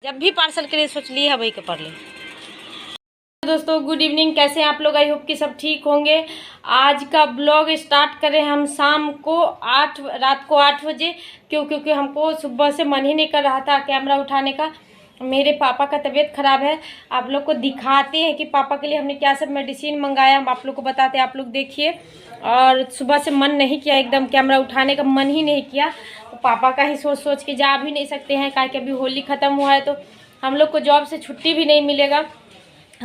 जब भी पार्सल के लिए सोच ली है वही के पढ़ ले। दोस्तों गुड इवनिंग, कैसे हैं आप लोग? आई होप कि सब ठीक होंगे। आज का ब्लॉग स्टार्ट करें हम शाम को रात को 8 बजे। क्योंकि हमको सुबह से मन ही नहीं कर रहा था कैमरा उठाने का। मेरे पापा का तबीयत ख़राब है। आप लोग को दिखाते हैं कि पापा के लिए हमने क्या सब मेडिसिन मंगाया, हम आप लोग को बताते हैं। आप लोग देखिए। और सुबह से मन नहीं किया, एकदम कैमरा उठाने का मन ही नहीं किया। तो पापा का ही सोच के जा भी नहीं सकते हैं, काहे कि अभी होली ख़त्म हुआ है तो हम लोग को जॉब से छुट्टी भी नहीं मिलेगा।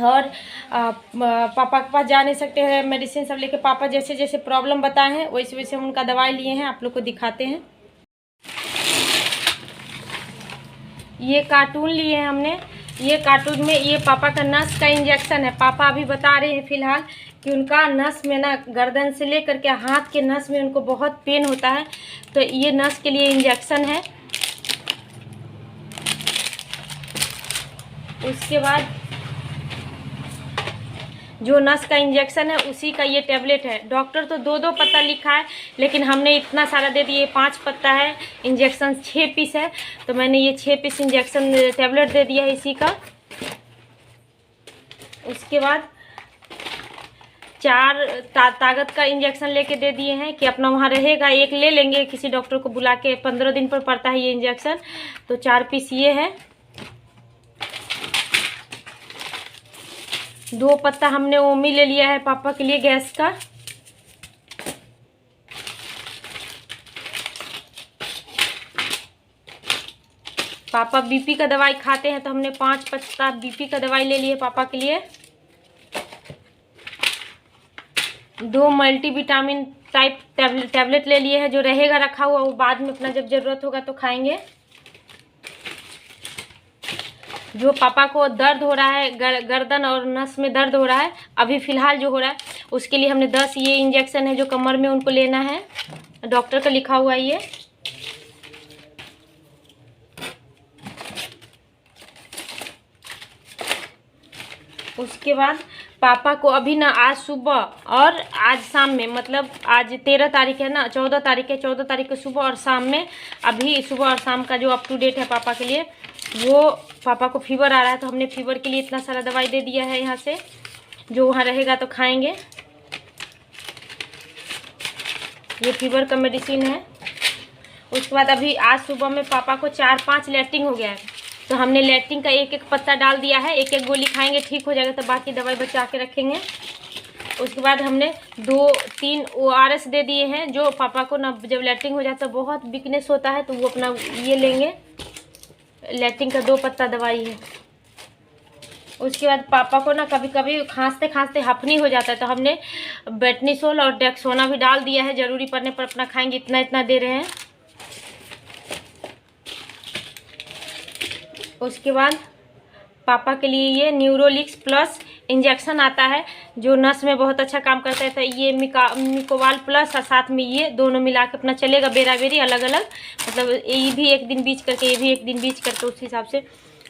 और पापा के पास जा नहीं सकते हैं। मेडिसिन सब लेके पापा जैसे जैसे प्रॉब्लम बताए हैं वैसे वैसे हम उनका दवाई लिए हैं। आप लोग को दिखाते हैं। ये कार्टून लिए हैं हमने। ये कार्टून में ये पापा का नस का इंजेक्शन है। पापा अभी बता रहे हैं फ़िलहाल कि उनका नस में ना गर्दन से लेकर के हाथ के नस में उनको बहुत पेन होता है, तो ये नस के लिए इंजेक्शन है। उसके बाद जो नस का इंजेक्शन है उसी का ये टैबलेट है। डॉक्टर तो 2-2 पत्ता लिखा है, लेकिन हमने इतना सारा दे दिए। 5 पत्ता है, इंजेक्शन 6 पीस है, तो मैंने ये 6 पीस इंजेक्शन टैबलेट दे दिया है इसी का। उसके बाद 4 ताकत का इंजेक्शन लेके दे दिए हैं कि अपना वहाँ रहेगा। एक ले लेंगे किसी डॉक्टर को बुला के, 15 दिन पर पड़ता है ये इंजेक्शन, तो 4 पीस ये है। 2 पत्ता हमने ओमी ले लिया है पापा के लिए गैस का। पापा बीपी का दवाई खाते हैं, तो हमने 5 पत्ता बीपी का दवाई ले लिए पापा के लिए। 2 मल्टीविटामिन टाइप टैबलेट ले लिए हैं, जो रहेगा रखा हुआ, वो बाद में अपना जब ज़रूरत होगा तो खाएंगे। जो पापा को दर्द हो रहा है, गर्दन और नस में दर्द हो रहा है अभी फ़िलहाल जो हो रहा है, उसके लिए हमने 10 ये इंजेक्शन है जो कमर में उनको लेना है। डॉक्टर का लिखा हुआ है ये। उसके बाद पापा को अभी ना आज सुबह और आज शाम में, मतलब आज 13 तारीख है ना, 14 तारीख है, 14 तारीख को सुबह और शाम में, अभी सुबह और शाम का जो अप टू डेट है पापा के लिए, वो पापा को फीवर आ रहा है, तो हमने फीवर के लिए इतना सारा दवाई दे दिया है यहाँ से, जो वहाँ रहेगा तो खाएंगे। ये फीवर का मेडिसिन है। उसके बाद अभी आज सुबह में पापा को 4-5 लैट्रिन हो गया है, तो हमने लैट्रिन का 1-1 पत्ता डाल दिया है। 1-1 गोली खाएंगे, ठीक हो जाएगा, तो बाकी दवाई बचा के रखेंगे। उसके बाद हमने 2-3 ORS दे दिए हैं, जो पापा को ना जब लैट्रिन हो जाता है, बहुत वीकनेस होता है, तो वो अपना ये लेंगे। लैट्रिन का 2 पत्ता दवाई है। उसके बाद पापा को ना कभी कभी खांसते खांसते हफनी हो जाता है, तो हमने बेटनीसोल और डेक्सोना भी डाल दिया है। ज़रूरी पड़ने पर अपना खाएंगे, इतना इतना दे रहे हैं। उसके बाद पापा के लिए ये न्यूरोलिक्स प्लस इंजेक्शन आता है, जो नस में बहुत अच्छा काम करता है। तो ये मिकोवाल प्लस और साथ में ये दोनों मिला के अपना चलेगा बेरा-बेरी, अलग अलग, मतलब ये भी एक दिन बीच करके, ये भी एक दिन बीच करके, उस हिसाब से।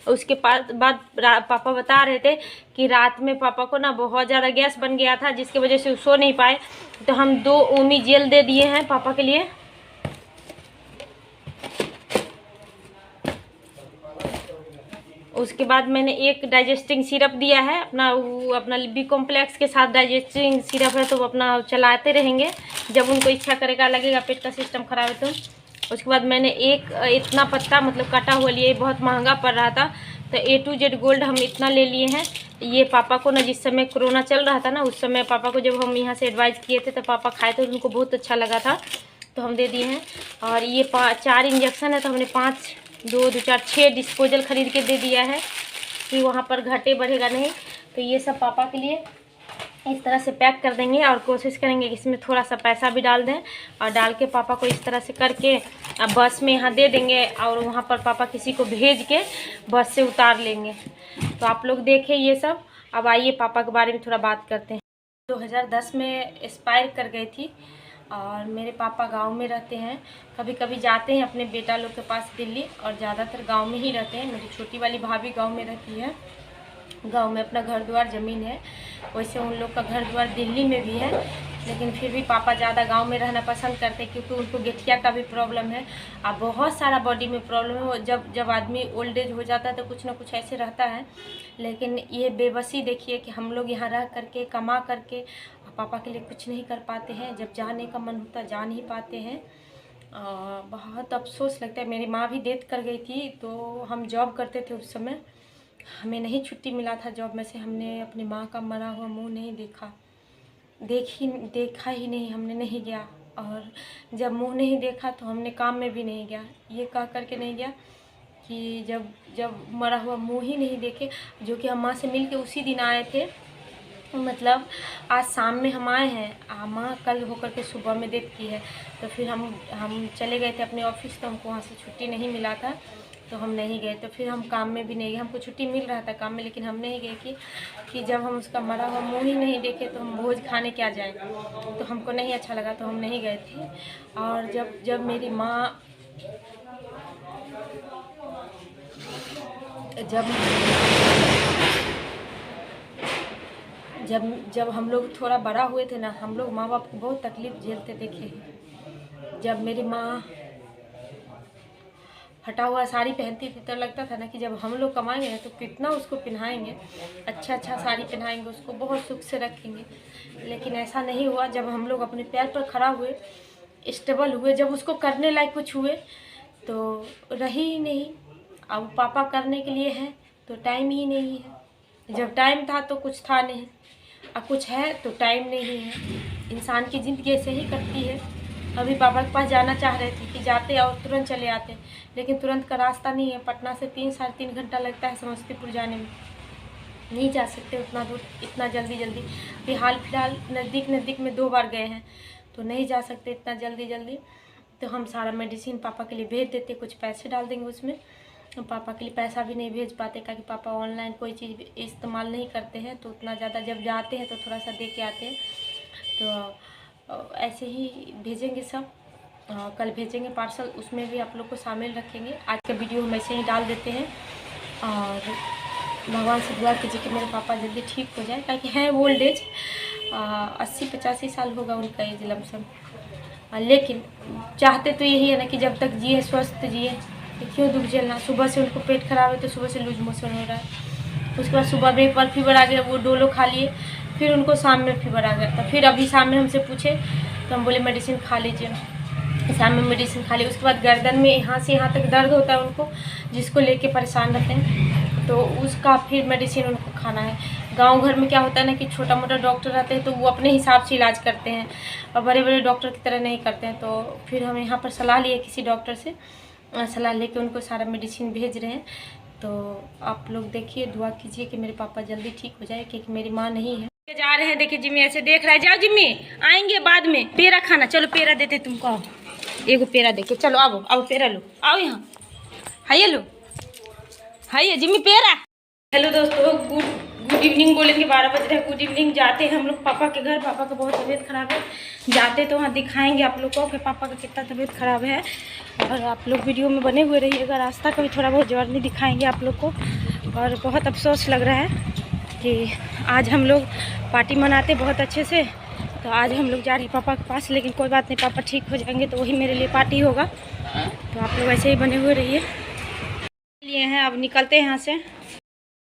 उसके बाद पापा बता रहे थे कि रात में पापा को ना बहुत ज़्यादा गैस बन गया था, जिसकी वजह से सो नहीं पाए, तो हम 2 ओमी जेल दे दिए हैं पापा के लिए। उसके बाद मैंने 1 डाइजेस्टिंग सिरप दिया है, अपना बी कॉम्प्लेक्स के साथ डाइजेस्टिंग सिरप है, तो वो अपना चलाते रहेंगे जब उनको इच्छा करेगा, लगेगा पेट का सिस्टम खराब है तो। उसके बाद मैंने एक इतना पत्ता मतलब कटा हुआ लिए, बहुत महंगा पड़ रहा था, तो A to Z गोल्ड हम इतना ले लिए हैं। ये पापा को ना जिस समय कोरोना चल रहा था ना, उस समय पापा को जब हम यहाँ से एडवाइस किए थे, तो पापा खाए थे, उनको बहुत अच्छा लगा था, तो हम दे दिए हैं। और ये 4 इंजेक्शन है, तो हमने 5, 2, 4, 6 डिस्पोजल ख़रीद के दे दिया है कि वहाँ पर घटे बढ़ेगा नहीं। तो ये सब पापा के लिए इस तरह से पैक कर देंगे, और कोशिश करेंगे कि इसमें थोड़ा सा पैसा भी डाल दें, और डाल के पापा को इस तरह से करके अब बस में यहाँ दे देंगे, और वहाँ पर पापा किसी को भेज के बस से उतार लेंगे। तो आप लोग देखें ये सब। अब आइए पापा के बारे में थोड़ा बात करते हैं। 2010 में एक्सपायर कर गई थी, और मेरे पापा गांव में रहते हैं। कभी कभी जाते हैं अपने बेटा लोग के पास दिल्ली, और ज़्यादातर गांव में ही रहते हैं। मेरी छोटी वाली भाभी गांव में रहती है, गांव में अपना घर द्वार ज़मीन है। वैसे उन लोग का घर द्वार दिल्ली में भी है, लेकिन फिर भी पापा ज़्यादा गांव में रहना पसंद करते हैं क्योंकि उनको गठिया का भी प्रॉब्लम है और बहुत सारा बॉडी में प्रॉब्लम है। वो जब आदमी ओल्ड एज हो जाता है तो कुछ ना कुछ ऐसे रहता है। लेकिन ये बेबसी देखिए कि हम लोग यहाँ रह करके कमा करके पापा के लिए कुछ नहीं कर पाते हैं। जब जाने का मन होता जा नहीं पाते हैं। बहुत अफसोस लगता है। मेरी माँ भी डेथ कर गई थी तो हम जॉब करते थे उस समय, हमें नहीं छुट्टी मिला था जॉब में से। हमने अपनी माँ का मरा हुआ मुंह नहीं देखा ही नहीं, हमने नहीं गया। और जब मुंह नहीं देखा तो हमने काम में भी नहीं गया। ये कह करके नहीं गया कि जब मरा हुआ मुंह ही नहीं देखे, जो कि हम माँ से मिल के उसी दिन आए थे। मतलब आज शाम में हम आए हैं, माँ कल होकर के सुबह में डेथ की है। तो फिर हम चले गए थे अपने ऑफिस, तो हमको वहाँ से छुट्टी नहीं मिला था तो हम नहीं गए। तो फिर हम काम में भी नहीं गए। हमको छुट्टी मिल रहा था काम में, लेकिन हम नहीं गए कि जब हम उसका मरा हुआ मुँह ही नहीं देखे तो हम भोज खाने क्या जाएँ। तो हमको नहीं अच्छा लगा तो हम नहीं गए थे। और जब मेरी माँ जब हम लोग थोड़ा बड़ा हुए थे ना, हम लोग माँ बाप को बहुत तकलीफ़ झेलते देखे हैं। जब मेरी माँ फटा हुआ साड़ी पहनती थी तो लगता था ना कि जब हम लोग कमाएंगे तो कितना उसको पहनाएंगे, अच्छा साड़ी पहनाएंगे, उसको बहुत सुख से रखेंगे। लेकिन ऐसा नहीं हुआ। जब हम लोग अपने पैर पर खड़ा हुए, स्टेबल हुए, जब उसको करने लायक कुछ हुए तो रही ही नहीं। अब पापा करने के लिए हैं तो टाइम ही नहीं है। जब टाइम था तो कुछ था नहीं, अब कुछ है तो टाइम नहीं है। इंसान की ज़िंदगी ऐसे ही कटती है। अभी पापा के पास जाना चाह रहे थे कि जाते और तुरंत चले आते, लेकिन तुरंत का रास्ता नहीं है। पटना से 3-3.5 घंटा लगता है समस्तीपुर जाने में। नहीं जा सकते उतना दूर इतना जल्दी। अभी हाल फिलहाल नज़दीक में 2 बार गए हैं तो नहीं जा सकते इतना जल्दी। तो हम सारा मेडिसिन पापा के लिए भेज देते, कुछ पैसे डाल देंगे उसमें। पापा के लिए पैसा भी नहीं भेज पाते क्योंकि पापा ऑनलाइन कोई चीज़ इस्तेमाल नहीं करते हैं। तो उतना ज़्यादा जब जाते हैं तो थोड़ा सा दे के आते हैं। तो ऐसे ही भेजेंगे सब। कल भेजेंगे पार्सल, उसमें भी आप लोग को शामिल रखेंगे। आज का वीडियो हम ऐसे ही डाल देते हैं और भगवान से दुआ कीजिए कि मेरे पापा जल्दी ठीक हो जाए, ताकि हैं ओल्ड एज 80-85 साल होगा उनका एज लमसम। लेकिन चाहते तो यही है ना कि जब तक जिए स्वस्थ जिए, क्यों दुख झेलना। सुबह से उनको पेट खराब है तो सुबह से लूज मोशन हो रहा है, उसके बाद सुबह में एक बार फीवर आ गया, वो डोलो खा लिए, फिर उनको शाम में फीवर आ गया था। फिर अभी शाम में हमसे पूछे तो हम बोले मेडिसिन खा लीजिए, शाम में मेडिसिन खा ली। उसके बाद गर्दन में यहाँ से यहाँ तक दर्द होता है उनको, जिसको लेके परेशान रहते हैं, तो उसका फिर मेडिसिन उनको खाना है। गांव घर में क्या होता है ना कि छोटा मोटा डॉक्टर रहते हैं तो वो अपने हिसाब से इलाज करते हैं और बड़े बड़े डॉक्टर की तरह नहीं करते हैं। तो फिर हम यहाँ पर सलाह लिए किसी डॉक्टर से, सलाह लेके उनको सारा मेडिसिन भेज रहे हैं। तो आप लोग देखिए, दुआ कीजिए कि मेरे पापा जल्दी ठीक हो जाए, क्योंकि मेरी माँ नहीं है। जा रहे हैं, देखिए जिम्मी ऐसे देख रहा है। जाओ जिम्मी, आएंगे बाद में। पेड़ा खाना, चलो पेड़ा देते तुमको, एगो पेड़ा देके चलो। आओ पेड़ा लो, आओ यहाँ, हाइए लो, हाइए जिम्मी पेड़ा। हेलो दोस्तों, गुड इवनिंग बोलेंगे, 12 बज रहे हैं। Good evening. जाते हैं हम लोग पापा के घर। पापा का बहुत तबीयत ख़राब है, जाते तो वहाँ दिखाएंगे आप लोग को कि पापा का कितना तबीयत ख़राब है। और आप लोग वीडियो में बने हुए रहिएगा, रास्ता का भी थोड़ा बहुत जर्नी दिखाएंगे आप लोग को। और बहुत अफसोस लग रहा है कि आज हम लोग पार्टी मनाते बहुत अच्छे से, तो आज हम लोग जा रहे हैं पापा के पास। लेकिन कोई बात नहीं, पापा ठीक हो जाएंगे तो वही मेरे लिए पार्टी होगा। तो आप लोग ऐसे ही बने हुए रहिए। लिए हैं, अब निकलते हैं यहाँ से।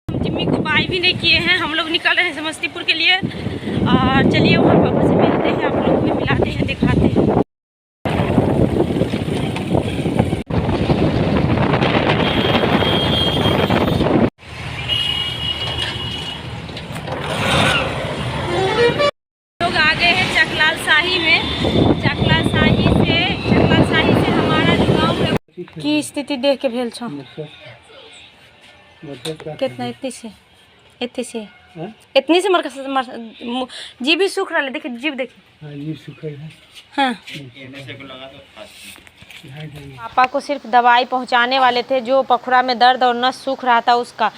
जिम्मी को बाय भी नहीं किए हैं, हम लोग निकल रहे हैं समस्तीपुर के लिए। और चलिए वहाँ पापा से मिलते हैं, आप लोग को मिलाते हैं, दिखाते हैं। लोग आ गए हैं चकलाल शाही में। चकलाल शाही से हमारा गाँव है की स्थिति देख के भेल छो कितना इतनी से जीभ भी सूख रहा है। देखिए जीभ, देखिए जीभ सूख रहा है। हाँ, पापा को सिर्फ दवाई पहुंचाने वाले थे, जो पखुरा में दर्द और नस सूख रहा था उसका।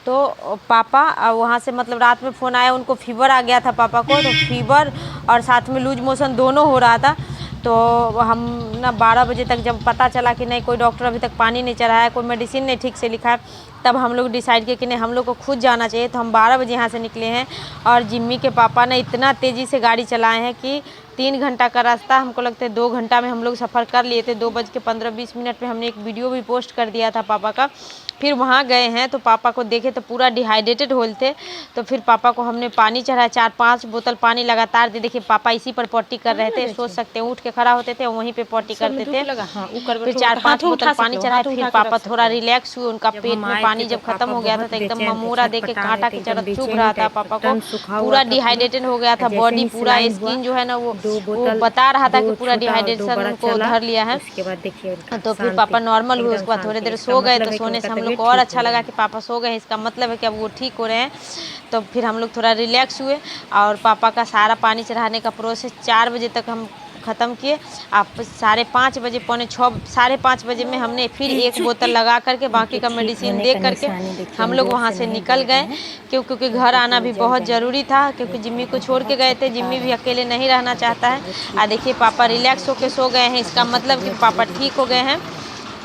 तो पापा वहाँ से मतलब रात में फ़ोन आया, उनको फीवर आ गया था पापा को। तो फीवर और साथ में लूज मोशन दोनों हो रहा था। तो हम ना 12 बजे तक जब पता चला कि नहीं कोई डॉक्टर अभी तक पानी नहीं चढ़ाया, कोई मेडिसिन नहीं ठीक से लिखा है, तब हम लोग डिसाइड किए कि नहीं हम लोग को खुद जाना चाहिए। तो हम 12 बजे यहाँ से निकले हैं और जिम्मी के पापा ने इतना तेज़ी से गाड़ी चलाए हैं कि 3 घंटा का रास्ता हमको लगता है 2 घंटा में हम लोग सफ़र कर लिए थे। 2:15-20 पे हमने एक वीडियो भी पोस्ट कर दिया था पापा का। फिर वहाँ गए हैं तो पापा को देखे तो पूरा डिहाइड्रेटेड होल थे। तो फिर पापा को हमने पानी चढ़ाया, 4-5 बोतल पानी लगातार दे। देखिए पापा इसी पर पॉटी कर रहे थे, सोच सकते हैं उठ के खड़ा होते थे वहीं पे पॉटी करते थे। फिर 4-5 बोतल पानी चढ़ाए। फिर पापा थोड़ा रिलैक्स हुए, उनका पेट में पानी जब खत्म हो गया था तो एकदम ममूरा देख के कांटा की तरह चुभ रहा था पापा को, पूरा डिहाइड्रेटेड हो गया था बॉडी, पूरा स्किन जो है ना वो बता रहा था कि पूरा डिहाइड्रेशन को धर लिया है। तो फिर पापा नॉर्मल हुए, उसके बाद थोड़ी देर सो गए। तो सोने से हम लोग को और अच्छा लगा कि पापा सो गए, इसका मतलब है कि अब वो ठीक हो रहे हैं। तो फिर हम लोग थोड़ा रिलैक्स हुए और पापा का सारा पानी चढ़ाने का प्रोसेस 4 बजे तक हम ख़त्म किए। आप 5:30 बजे, 4:45, 5:30 बजे में हमने फिर 1 बोतल लगा करके बाकी का मेडिसिन दे करके हम लोग वहाँ से निकल गए, क्योंकि घर आना भी बहुत ज़रूरी था, क्योंकि जिम्मी को छोड़ के गए थे। जिम्मी भी अकेले नहीं रहना चाहता है। देखिए पापा रिलैक्स होकर सो गए हैं, इसका मतलब कि पापा ठीक हो गए हैं।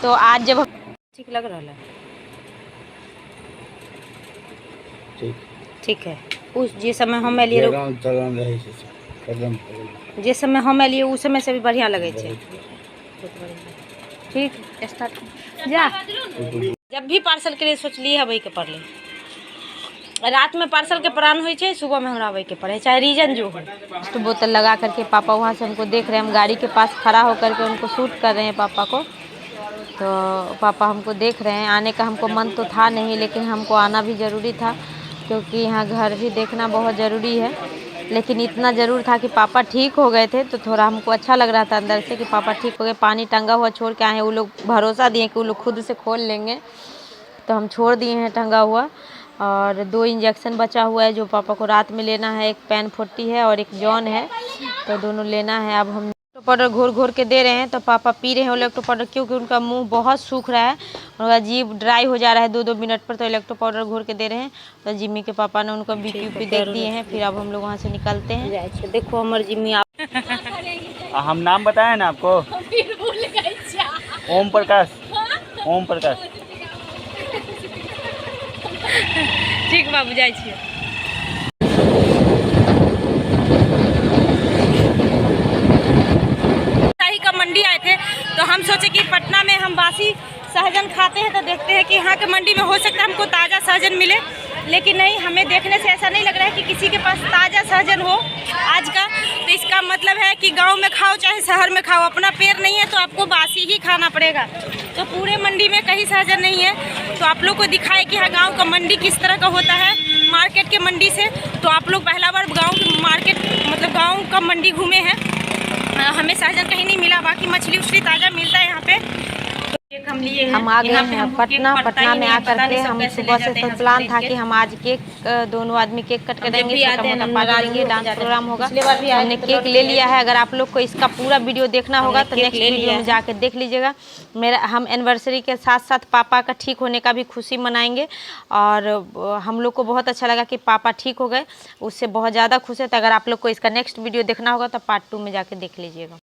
तो आज जब ठीक लग रहा है, ठीक है, उस जिस समय हम एलिए जिस समय हम एलिए उस समय से भी बढ़िया लगे थे। ठीक स्टार्ट जा। जब भी पार्सल के लिए सोच लिए अबै के पड़े, रात में पार्सल के प्राण हो, सुबह में हमरा अबै के पड़े, चाहे रीजन जो हो। तो बोतल लगा करके पापा वहाँ से हमको देख रहे हैं, हम गाड़ी के पास खड़ा होकर के उनको शूट कर रहे हैं पापा को। तो पापा हमको देख रहे हैं। आने का हमको मन तो था नहीं, लेकिन हमको आना भी ज़रूरी था, क्योंकि यहाँ घर भी देखना बहुत ज़रूरी है। लेकिन इतना ज़रूर था कि पापा ठीक हो गए थे, तो थोड़ा हमको अच्छा लग रहा था अंदर से कि पापा ठीक हो गए। पानी टंगा हुआ छोड़ के आए हैं, वो लोग भरोसा दिए कि वो लोग खुद से खोल लेंगे, तो हम छोड़ दिए हैं टंगा हुआ। और 2 इंजेक्शन बचा हुआ है जो पापा को रात में लेना है, एक पेन 40 है और एक जॉन है, तो दोनों लेना है। अब हम पाउडर घोर घोर के दे रहे हैं, तो पापा पी रहे हैं इलेक्ट्रो पाउडर, क्योंकि उनका मुंह बहुत सूख रहा है, उनका जीभ ड्राई हो जा रहा है 2-2 मिनट पर, तो इलेक्ट्रो पाउडर घोर के दे रहे हैं। तो जिम्मी के पापा ने उनको बीपी देख दिए हैं। फिर अब हम लोग वहाँ से निकलते हैं। देखो हमारे जिम्मी हम नाम बताए ना आपको, ओम प्रकाश, ओम प्रकाश। ठीक बाबू जाए छियै। मंडी आए थे तो हम सोचे कि पटना में हम बासी सहजन खाते हैं, तो देखते हैं कि यहाँ के मंडी में हो सकता है हमको ताज़ा सहजन मिले, लेकिन नहीं, हमें देखने से ऐसा नहीं लग रहा है कि किसी के पास ताज़ा सहजन हो आज का। तो इसका मतलब है कि गांव में खाओ चाहे शहर में खाओ, अपना पेड़ नहीं है तो आपको बासी ही खाना पड़ेगा। तो पूरे मंडी में कहीं सहजन नहीं है, तो आप लोग को दिखाए कि हाँ गाँव का मंडी किस तरह का होता है मार्केट के मंडी से। तो आप लोग पहला बार गाँव के मार्केट मतलब गाँव का मंडी घूमे हैं, हमें सहजन कहीं नहीं मिला, बाकी मछली उछली ताज़ा मिलता है यहाँ पे। हम लिए हैं, हम आ गए हैं पटना। पटना में आकर के हम सुबह से तो प्लान था कि हम आज केक दोनों आदमी केक कट करेंगे, डांस प्रोग्राम होगा। हमने केक ले लिया है। अगर आप लोग को इसका पूरा वीडियो देखना होगा तो नेक्स्ट वीडियो में जाकर देख लीजिएगा। हम एनिवर्सरी के साथ साथ पापा का ठीक होने का भी खुशी मनाएंगे, और हम लोग को बहुत अच्छा लगा कि पापा ठीक हो गए, उससे बहुत ज़्यादा खुश है। तो अगर आप लोग को इसका नेक्स्ट वीडियो देखना होगा तो पार्ट 2 में जाके देख लीजिएगा।